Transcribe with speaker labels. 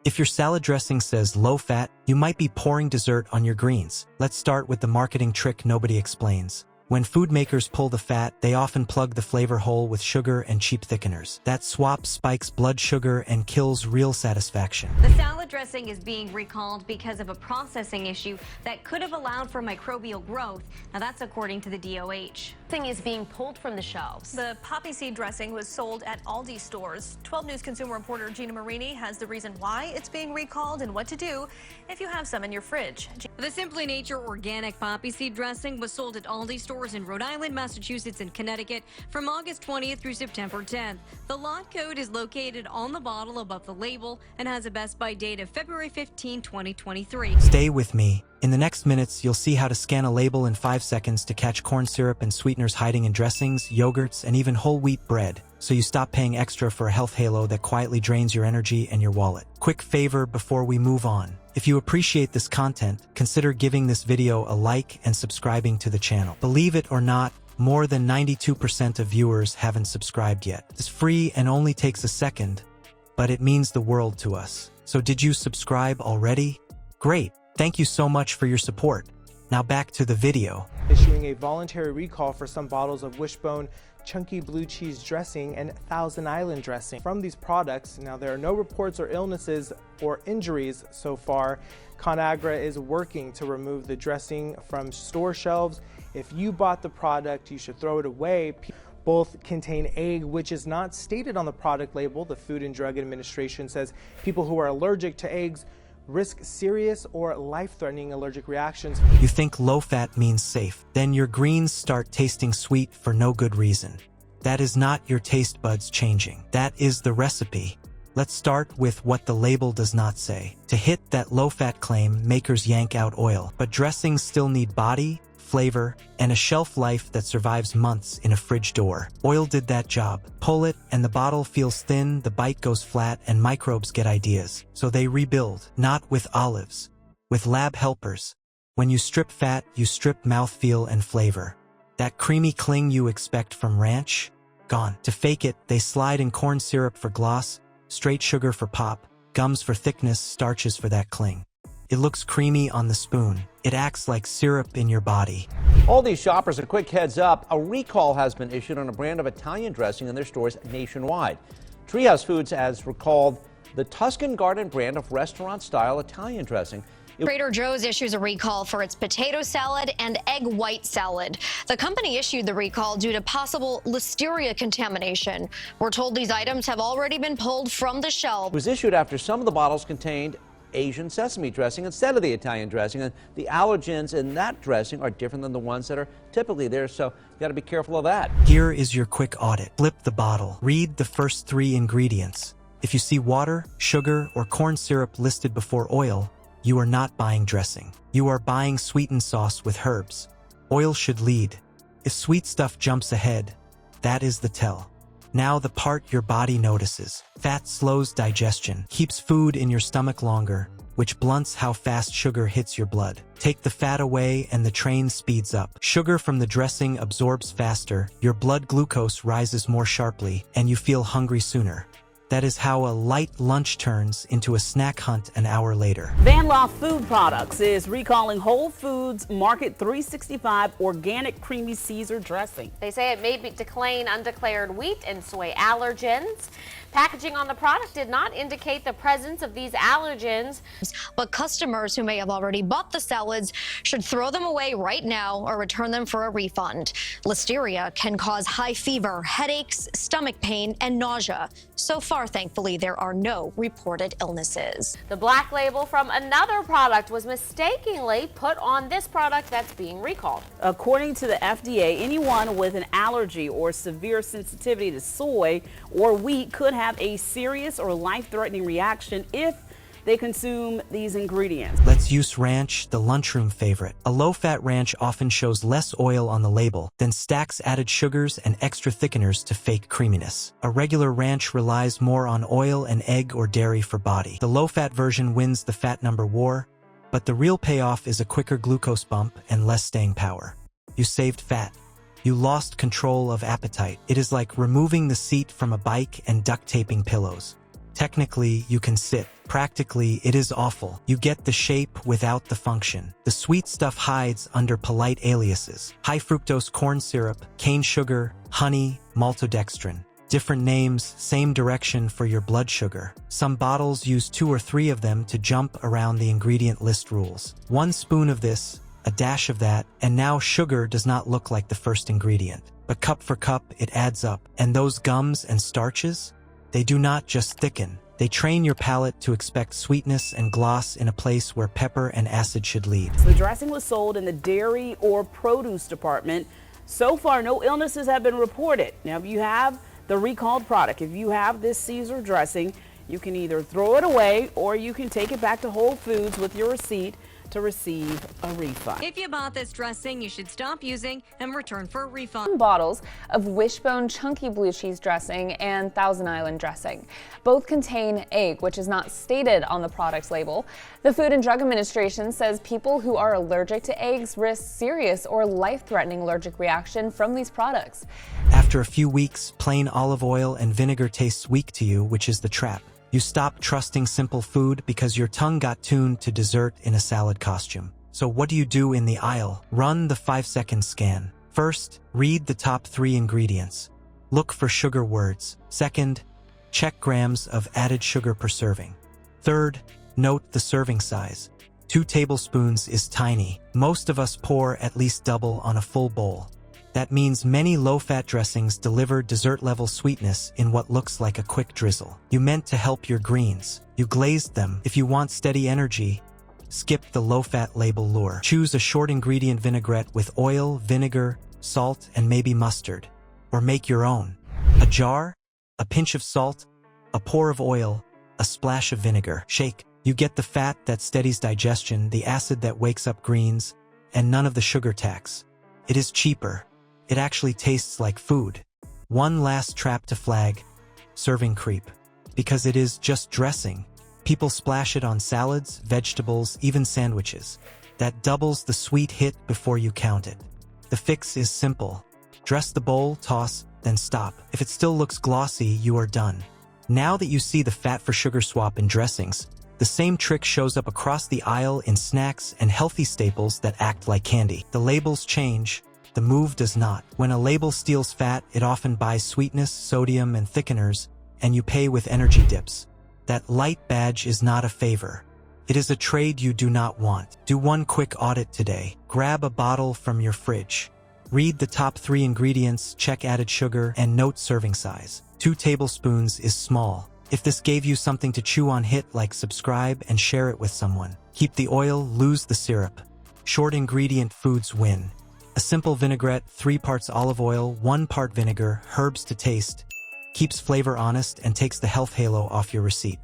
Speaker 1: If your salad dressing says low fat, you might be pouring dessert on your greens. Let's start with the marketing trick nobody explains. When food makers pull the fat, they often plug the flavor hole with sugar and cheap thickeners. That swap spikes blood sugar and kills real satisfaction.
Speaker 2: The salad dressing is being recalled because of a processing issue that could have allowed for microbial growth. Now that's according to the DOH.
Speaker 3: Thing is being pulled from the shelves.
Speaker 4: The poppy seed dressing was sold at Aldi stores. 12 News consumer reporter Gina Marini has the reason why it's being recalled and what to do if you have some in your fridge.
Speaker 2: The Simply Nature organic poppy seed dressing was sold at Aldi stores in Rhode Island, Massachusetts, and Connecticut from August 20th through September 10th. The lot code is located on the bottle above the label and has a best by date of February 15, 2023.
Speaker 1: Stay with me. In the next minutes, you'll see how to scan a label in 5 seconds to catch corn syrup and sweeteners hiding in dressings, yogurts, and even whole wheat bread, so you stop paying extra for a health halo that quietly drains your energy and your wallet. Quick favor before we move on. If you appreciate this content, consider giving this video a like and subscribing to the channel. Believe it or not, more than 92% of viewers haven't subscribed yet. It's free and only takes a second, but it means the world to us. So did you subscribe already? Great. Thank you so much for your support. Now back to the video.
Speaker 5: Issuing a voluntary recall for some bottles of Wishbone Chunky Blue Cheese Dressing and Thousand Island Dressing from these products. Now, there are no reports or illnesses or injuries so far. ConAgra is working to remove the dressing from store shelves. If you bought the product, you should throw it away. Both contain egg, which is not stated on the product label. The Food and Drug Administration says people who are allergic to eggs risk serious or life-threatening allergic reactions.
Speaker 1: You think low-fat means safe. Then your greens start tasting sweet for no good reason. That is not your taste buds changing. That is the recipe. Let's start with what the label does not say. To hit that low-fat claim, makers yank out oil. But dressings still need body, flavor, and a shelf life that survives months in a fridge door. Oil did that job. Pull it, and the bottle feels thin, the bite goes flat, and microbes get ideas. So they rebuild, not with olives, with lab helpers. When you strip fat, you strip mouthfeel and flavor. That creamy cling you expect from ranch? Gone. To fake it, they slide in corn syrup for gloss, straight sugar for pop, gums for thickness, starches for that cling. It looks creamy on the spoon. It acts like syrup in your body.
Speaker 6: All these shoppers, a quick heads up, a recall has been issued on a brand of Italian dressing in their stores nationwide. Treehouse Foods has recalled the Tuscan Garden brand of restaurant-style Italian dressing.
Speaker 3: Trader Joe's issues a recall for its potato salad and egg white salad. The company issued the recall due to possible listeria contamination. We're told these items have already been pulled from the shelf.
Speaker 6: It was issued after some of the bottles contained Asian sesame dressing instead of the Italian dressing, and the allergens in that dressing are different than the ones that are typically there, so you got to be careful of that.
Speaker 1: Here is your quick audit. Flip the bottle. Read the first 3 ingredients. If you see water, sugar, or corn syrup listed before oil, you are not buying dressing. You are buying sweetened sauce with herbs. Oil should lead. If sweet stuff jumps ahead, that is the tell. Now the part your body notices. Fat slows digestion, keeps food in your stomach longer, which blunts how fast sugar hits your blood. Take the fat away and the train speeds up. Sugar from the dressing absorbs faster, your blood glucose rises more sharply, and you feel hungry sooner. That is how a light lunch turns into a snack hunt an hour later.
Speaker 7: Van Law Food Products is recalling Whole Foods Market 365 organic creamy Caesar dressing.
Speaker 3: They say it may contain undeclared wheat and soy allergens. Packaging on the product did not indicate the presence of these allergens. But customers who may have already bought the salads should throw them away right now or return them for a refund. Listeria can cause high fever, headaches, stomach pain, and nausea. So far, thankfully, there are no reported illnesses. The black label from another product was mistakenly put on this product that's being recalled.
Speaker 7: According to the FDA, anyone with an allergy or severe sensitivity to soy or wheat could have a serious or life-threatening reaction if they consume these ingredients.
Speaker 1: Let's use ranch, the lunchroom favorite. A low-fat ranch often shows less oil on the label, then stacks added sugars and extra thickeners to fake creaminess. A regular ranch relies more on oil and egg or dairy for body. The low-fat version wins the fat number war, but the real payoff is a quicker glucose bump and less staying power. You saved fat. You lost control of appetite. It is like removing the seat from a bike and duct taping pillows. Technically, you can sit. Practically, it is awful. You get the shape without the function. The sweet stuff hides under polite aliases. High fructose corn syrup, cane sugar, honey, maltodextrin. Different names, same direction for your blood sugar. Some bottles use 2 or 3 of them to jump around the ingredient list rules. 1 spoon of this, a dash of that, and now sugar does not look like the first ingredient. But cup for cup, it adds up. And those gums and starches? They do not just thicken. They train your palate to expect sweetness and gloss in a place where pepper and acid should lead.
Speaker 7: The dressing was sold in the dairy or produce department. So far, no illnesses have been reported. Now, if you have the recalled product, if you have this Caesar dressing, you can either throw it away or you can take it back to Whole Foods with your receipt to receive a refund.
Speaker 2: If you bought this dressing, you should stop using and return for a refund.
Speaker 8: Bottles of Wishbone chunky blue cheese dressing and Thousand Island dressing. Both contain egg, which is not stated on the product's label. The Food and Drug Administration says people who are allergic to eggs risk serious or life-threatening allergic reaction from these products.
Speaker 1: After a few weeks, plain olive oil and vinegar tastes weak to you, which is the trap. You stop trusting simple food because your tongue got tuned to dessert in a salad costume. So what do you do in the aisle? Run the 5-second scan. First, read the top 3 ingredients. Look for sugar words. Second, check grams of added sugar per serving. Third, note the serving size. 2 tablespoons is tiny. Most of us pour at least double on a full bowl. That means many low-fat dressings deliver dessert-level sweetness in what looks like a quick drizzle. You meant to help your greens. You glazed them. If you want steady energy, skip the low-fat label lure. Choose a short-ingredient vinaigrette with oil, vinegar, salt, and maybe mustard. Or make your own. A jar, a pinch of salt, a pour of oil, a splash of vinegar. Shake. You get the fat that steadies digestion, the acid that wakes up greens, and none of the sugar tax. It is cheaper. It actually tastes like food. One last trap to flag: serving creep. Because it is just dressing. People splash it on salads, vegetables, even sandwiches. That doubles the sweet hit before you count it. The fix is simple. Dress the bowl, toss, then stop. If it still looks glossy, you are done. Now that you see the fat for sugar swap in dressings, the same trick shows up across the aisle in snacks and healthy staples that act like candy. The labels change. The move does not. When a label steals fat, it often buys sweetness, sodium, and thickeners, and you pay with energy dips. That light badge is not a favor. It is a trade you do not want. Do one quick audit today. Grab a bottle from your fridge. Read the top 3 ingredients, check added sugar, and note serving size. 2 tablespoons is small. If this gave you something to chew on, hit like, subscribe, and share it with someone. Keep the oil, lose the syrup. Short ingredient foods win. A simple vinaigrette, 3 parts olive oil, 1 part vinegar, herbs to taste, keeps flavor honest and takes the health halo off your receipt.